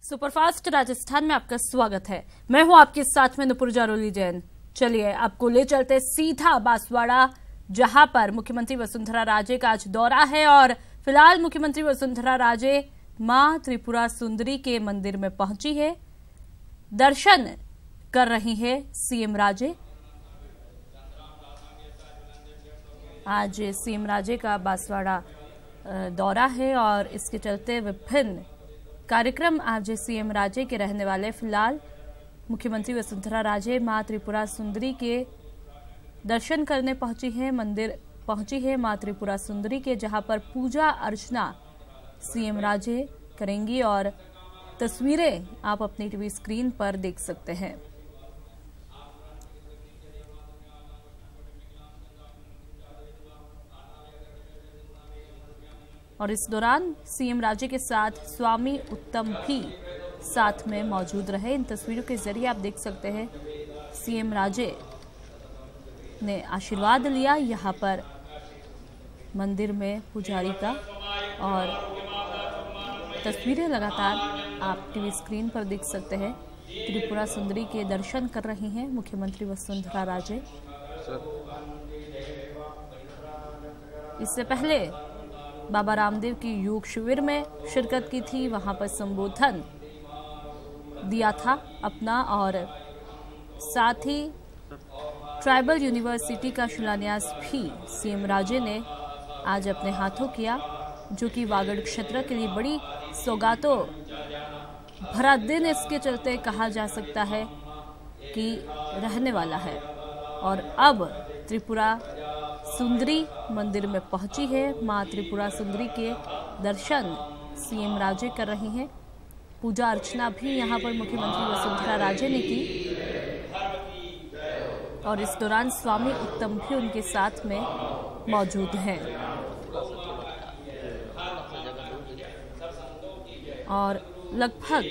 Superfast Rajasthan में आपका स्वागत है। मैं हूं आपके साथ में नुपुर जारोली जैन। चलिए आपको ले चलते सीधा बांसवाड़ा, जहां पर मुख्यमंत्री वसुंधरा राजे का आज दौरा है और फिलहाल मुख्यमंत्री वसुंधरा राजे मां त्रिपुरा सुंदरी के मंदिर में पहुंची है। दर्शन कर रही है सीएम राजे। आज सीएम राजे का बांसवाड़ा दौरा है और इसके चलते विभिन्न कार्यक्रम आज सीएम राजे के रहने वाले। फिलहाल मुख्यमंत्री वसुंधरा राजे मां त्रिपुरा सुंदरी के दर्शन करने पहुंची है, मंदिर पहुंची है मां त्रिपुरा सुंदरी के, जहां पर पूजा अर्चना सीएम राजे करेंगी और तस्वीरें आप अपनी टीवी स्क्रीन पर देख सकते हैं। और इस दौरान सीएम राजे के साथ स्वामी उत्तम भी साथ में मौजूद रहे। इन तस्वीरों के जरिए आप देख सकते हैं सीएम राजे ने आशीर्वाद लिया यहाँ पर मंदिर में पुजारी का, और तस्वीरें लगातार आप टीवी स्क्रीन पर देख सकते हैं। त्रिपुरा सुंदरी के दर्शन कर रही हैं मुख्यमंत्री वसुंधरा राजे। इससे पहले बाबा रामदेव की योग शिविर में शिरकत की थी, वहां पर संबोधन दिया था अपना, और साथ ही ट्राइबल यूनिवर्सिटी का शिलान्यास भी सीएम राजे ने आज अपने हाथों किया, जो कि वागड़ क्षेत्र के लिए बड़ी सौगातों भरा दिन इसके चलते कहा जा सकता है कि रहने वाला है। और अब त्रिपुरा सुंदरी मंदिर में पहुंची है। मां त्रिपुरा सुंदरी के दर्शन सीएम राजे कर रही हैं। पूजा अर्चना भी यहां पर मुख्यमंत्री वसुंधरा राजे ने की और इस दौरान स्वामी उत्तम भी उनके साथ में मौजूद हैं। और लगभग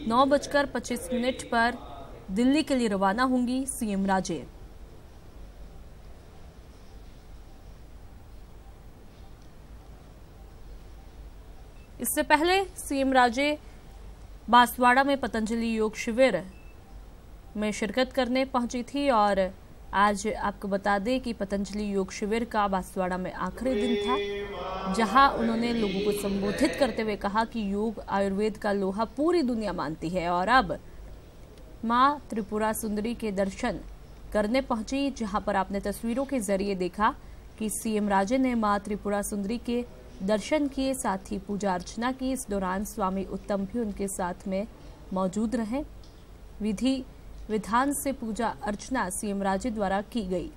9:25 पर दिल्ली के लिए रवाना होंगी सीएम राजे। इससे पहले सीएम राजे बांसवाड़ा में पतंजलि योग शिविर में शिरकत करने पहुंची थी, और आज आपको बता दें कि पतंजलि योग शिविर का बांसवाड़ा में आखिरी दिन था, जहां उन्होंने लोगों को संबोधित करते हुए कहा कि योग आयुर्वेद का लोहा पूरी दुनिया मानती है। और अब मां त्रिपुरा सुंदरी के दर्शन करने पहुंची, जहां पर आपने तस्वीरों के जरिए देखा कि सीएम राजे ने मां त्रिपुरा सुंदरी के दर्शन किए, साथ ही पूजा अर्चना की। इस दौरान स्वामी उत्तम भी उनके साथ में मौजूद रहे। विधि विधान से पूजा अर्चना सीएम राजे द्वारा की गई।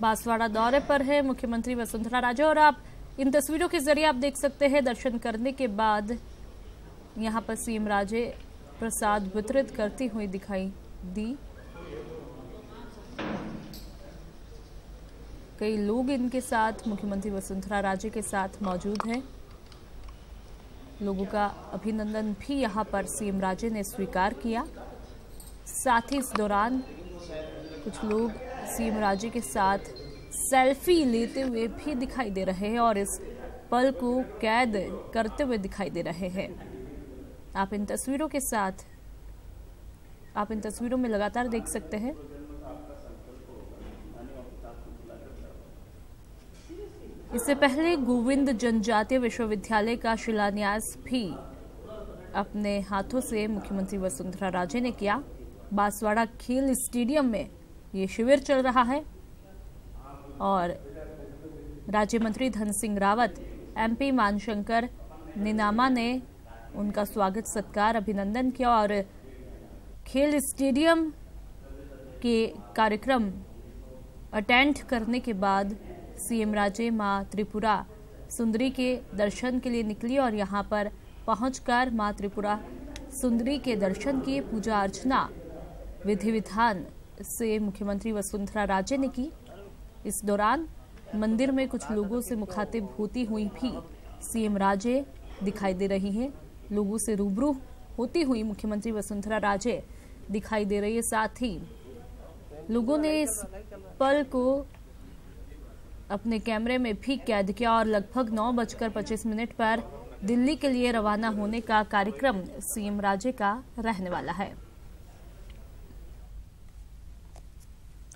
बांसवाड़ा दौरे पर है मुख्यमंत्री वसुंधरा राजे, और आप इन तस्वीरों के जरिए आप देख सकते हैं दर्शन करने के बाद यहां पर सीएम राजे प्रसाद वितरित करती हुई दिखाई दी। कई लोग इनके साथ मुख्यमंत्री वसुंधरा राजे के साथ मौजूद हैं। लोगों का अभिनंदन भी यहां पर सीएम राजे ने स्वीकार किया। साथ ही इस दौरान कुछ लोग सीएम राजे के साथ सेल्फी लेते हुए भी दिखाई दे रहे हैं और इस पल को कैद करते हुए दिखाई दे रहे हैं। आप इन तस्वीरों में लगातार देख सकते हैं। इससे पहले गोविंद जनजातीय विश्वविद्यालय का शिलान्यास भी अपने हाथों से मुख्यमंत्री वसुंधरा राजे ने किया। बांसवाड़ा खेल स्टेडियम में ये शिविर चल रहा है और राज्य मंत्री धन सिंह रावत, एमपी मानशंकर निनामा ने उनका स्वागत सत्कार अभिनंदन किया। और खेल स्टेडियम के कार्यक्रम अटेंड करने के बाद सीएम राजे मां त्रिपुरा सुंदरी के दर्शन के लिए निकली और यहां पर पहुंचकर मां त्रिपुरा सुंदरी के दर्शन किए। पूजा अर्चना विधि विधान से मुख्यमंत्री वसुंधरा राजे ने की। इस दौरान मंदिर में कुछ लोगों से मुखातिब होती हुई भी सीएम राजे दिखाई दे रही हैं। लोगों से रूबरू होती हुई मुख्यमंत्री वसुंधरा राजे दिखाई दे रही है। साथ ही लोगों ने इस पल को अपने कैमरे में भी कैद किया और लगभग 9:25 पर दिल्ली के लिए रवाना होने का कार्यक्रम सीएम राजे का रहने वाला है।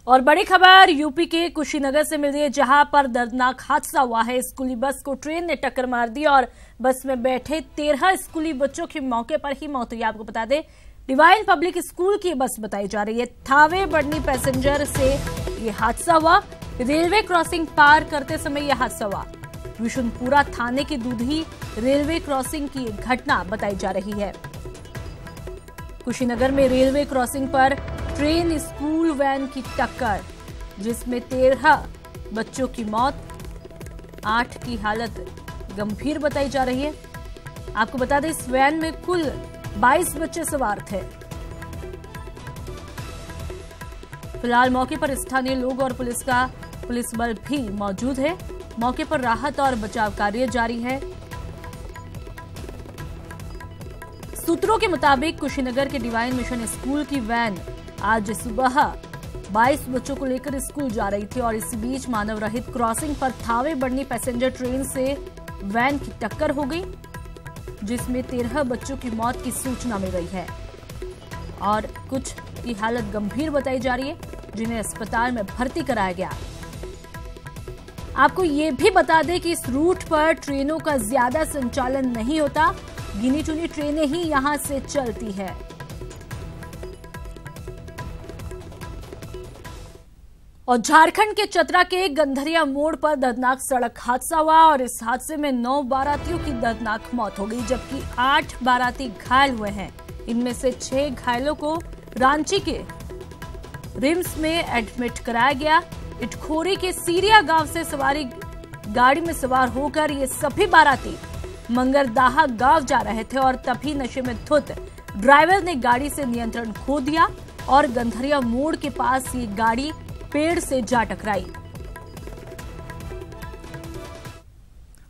और बड़ी खबर यूपी के कुशीनगर से मिल रही है, जहां पर दर्दनाक हादसा हुआ है। स्कूली बस को ट्रेन ने टक्कर मार दी और बस में बैठे 13 स्कूली बच्चों की मौके पर ही मौत हुई। आपको बता दें, डिवाइन पब्लिक स्कूल की बस बताई जा रही है। थावे बढ़नी पैसेंजर से ये हादसा हुआ। रेलवे क्रॉसिंग पार करते समय यह हादसा हुआ। विशुनपुरा थाने की दूधी रेलवे क्रॉसिंग की घटना बताई जा रही है। कुशीनगर में रेलवे क्रॉसिंग पर ट्रेन स्कूल वैन की टक्कर, जिसमें 13 बच्चों की मौत, 8 की हालत गंभीर बताई जा रही है। आपको बता दें, इस वैन में कुल 22 बच्चे सवार थे। फिलहाल मौके पर स्थानीय लोग और पुलिस बल भी मौजूद है। मौके पर राहत और बचाव कार्य जारी है। सूत्रों के मुताबिक कुशीनगर के डिवाइन मिशन स्कूल की वैन आज सुबह 22 बच्चों को लेकर स्कूल जा रही थी और इस बीच मानव रहित क्रॉसिंग पर थावे बढ़नी पैसेंजर ट्रेन से वैन की टक्कर हो गई, जिसमें 13 बच्चों की मौत की सूचना मिल रही है और कुछ की हालत गंभीर बताई जा रही है, जिन्हें अस्पताल में भर्ती कराया गया। आपको ये भी बता दें कि इस रूट पर ट्रेनों का ज्यादा संचालन नहीं होता, गिनी चुनी ट्रेनें ही यहां से चलती है। और झारखंड के चतरा के गंधरिया मोड़ पर दर्दनाक सड़क हादसा हुआ और इस हादसे में 9 बारातियों की दर्दनाक मौत हो गई, जबकि 8 बाराती घायल हुए हैं। इनमें से 6 घायलों को रांची के रिम्स में एडमिट कराया गया। इटखोरी के सीरिया गांव से सवारी गाड़ी में सवार होकर ये सभी बाराती मंगरदाहा गांव जा रहे थे और तभी नशे में धुत ड्राइवर ने गाड़ी से नियंत्रण खो दिया और गंधरिया मोड़ के पास ये गाड़ी पेड़ से जा टकराई।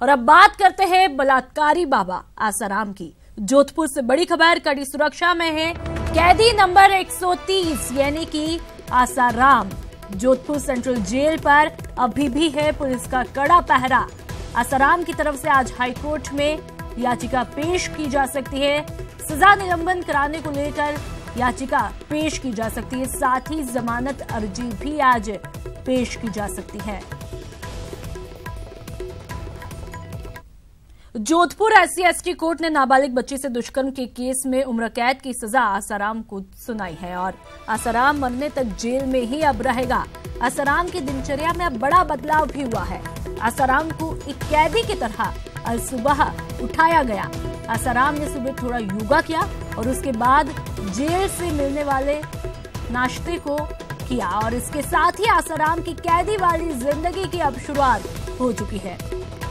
और अब बात करते हैं बलात्कारी बाबा आसाराम की। जोधपुर से बड़ी खबर, कड़ी सुरक्षा में है कैदी नंबर 130 यानी कि आसाराम। जोधपुर सेंट्रल जेल पर अभी भी है पुलिस का कड़ा पहरा। आसाराम की तरफ से आज हाईकोर्ट में याचिका पेश की जा सकती है। सजा निलंबन कराने को लेकर याचिका पेश की जा सकती है, साथ ही जमानत अर्जी भी आज पेश की जा सकती है। जोधपुर SC/ST कोर्ट ने नाबालिग बच्ची से दुष्कर्म के केस में उम्र कैद की सजा आसाराम को सुनाई है और आसाराम मरने तक जेल में ही अब रहेगा। आसाराम की दिनचर्या में अब बड़ा बदलाव भी हुआ है। आसाराम को एक कैदी की तरह आज सुबह उठाया गया। आसाराम ने सुबह थोड़ा योगा किया और उसके बाद जेल से मिलने वाले नाश्ते को किया और इसके साथ ही आसाराम की कैदी वाली जिंदगी की अब शुरुआत हो चुकी है।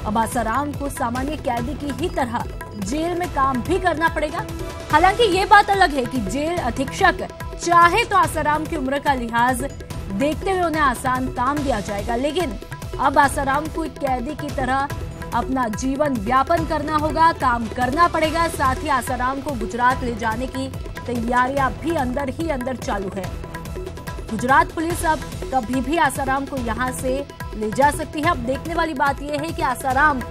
अब आसाराम को सामान्य कैदी की ही तरह जेल में काम भी करना पड़ेगा। हालांकि ये बात अलग है कि जेल अधीक्षक चाहे तो आसाराम की उम्र का लिहाज देखते हुए उन्हें आसान काम दिया जाएगा, लेकिन अब आसाराम को एक कैदी की तरह अपना जीवन व्यापन करना होगा, काम करना पड़ेगा। साथ ही आसाराम को गुजरात ले जाने की तैयारियां भी अंदर ही अंदर चालू है। गुजरात पुलिस अब कभी भी आसाराम को यहां से ले जा सकती है। अब देखने वाली बात यह है कि आसाराम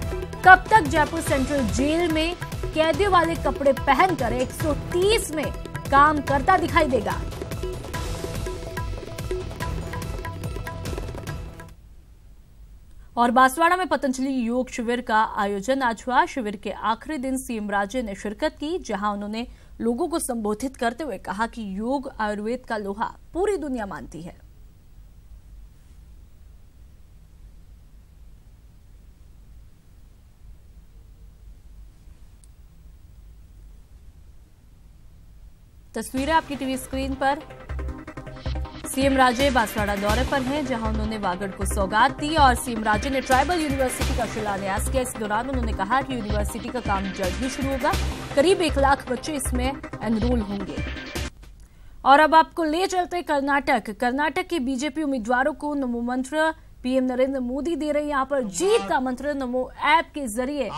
कब तक जयपुर सेंट्रल जेल में कैदियों वाले कपड़े पहनकर 130 में काम करता दिखाई देगा। और बांसवाड़ा में पतंजलि योग शिविर का आयोजन आज हुआ। शिविर के आखिरी दिन सीएम राजे ने शिरकत की, जहां उन्होंने लोगों को संबोधित करते हुए कहा कि योग आयुर्वेद का लोहा पूरी दुनिया मानती है। तस्वीरें आपकी टीवी स्क्रीन पर। सीएम राजे बांसवाड़ा दौरे पर हैं, जहां उन्होंने वागड़ को सौगात दी और सीएम राजे ने ट्राइबल यूनिवर्सिटी का शिलान्यास किया। इस दौरान उन्होंने कहा कि यूनिवर्सिटी का काम जल्द ही शुरू होगा। करीब 1 लाख बच्चे इसमें एनरोल होंगे। और अब आपको ले चलते कर्नाटक के बीजेपी उम्मीदवारों को नमो मंत्र पीएम नरेंद्र मोदी दे रहे हैं यहाँ पर जीत का मंत्र। नमो ऐप के जरिए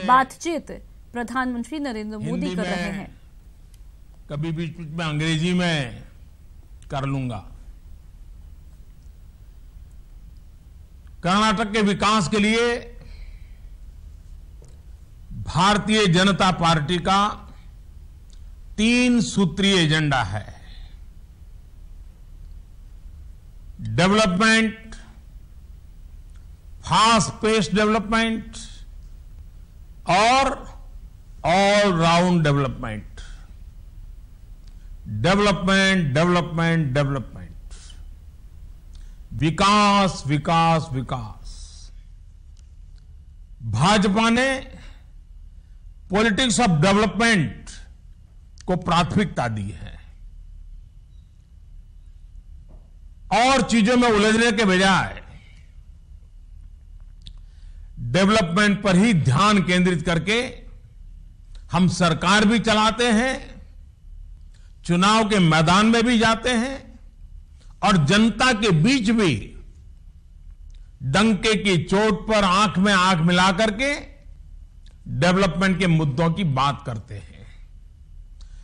बातचीत प्रधानमंत्री नरेंद्र मोदी कर रहे हैं। कभी बीच बीच में अंग्रेजी में कर लूंगा। कर्नाटक के विकास के लिए भारतीय जनता पार्टी का 3 सूत्रीय एजेंडा है। डेवलपमेंट, फास्ट पेस डेवलपमेंट और all round development. Development, development, development, विकास, विकास, विकास। भाजपा ने पॉलिटिक्स ऑफ डेवलपमेंट को प्राथमिकता दी है और चीजों में उलझने के बजाय डेवलपमेंट पर ही ध्यान केंद्रित करके हम सरकार भी चलाते हैं, चुनाव के मैदान में भी जाते हैं और जनता के बीच भी डंके की चोट पर आंख में आंख मिला करके डेवलपमेंट के मुद्दों की बात करते हैं।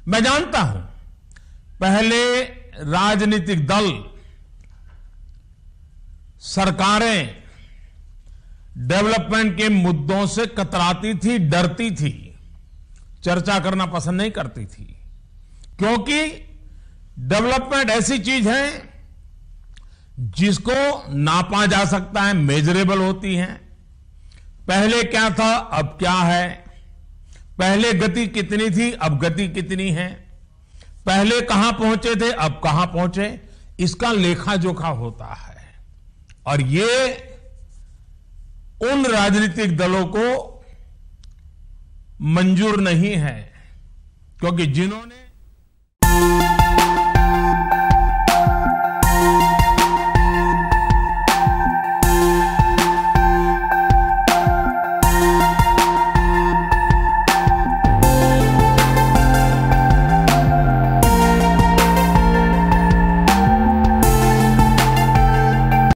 मैं जानता हूं पहले राजनीतिक दल, सरकारें डेवलपमेंट के मुद्दों से कतराती थी, डरती थी, चर्चा करना पसंद नहीं करती थी, क्योंकि डेवलपमेंट ऐसी चीज है जिसको नापा जा सकता है, मेजरेबल होती है। पहले क्या था, अब क्या है, पहले गति कितनी थी, अब गति कितनी है, पहले कहां पहुंचे थे, अब कहां पहुंचे, इसका लेखा जोखा होता है। और ये उन राजनीतिक दलों को मंजूर नहीं है, क्योंकि जिन्होंने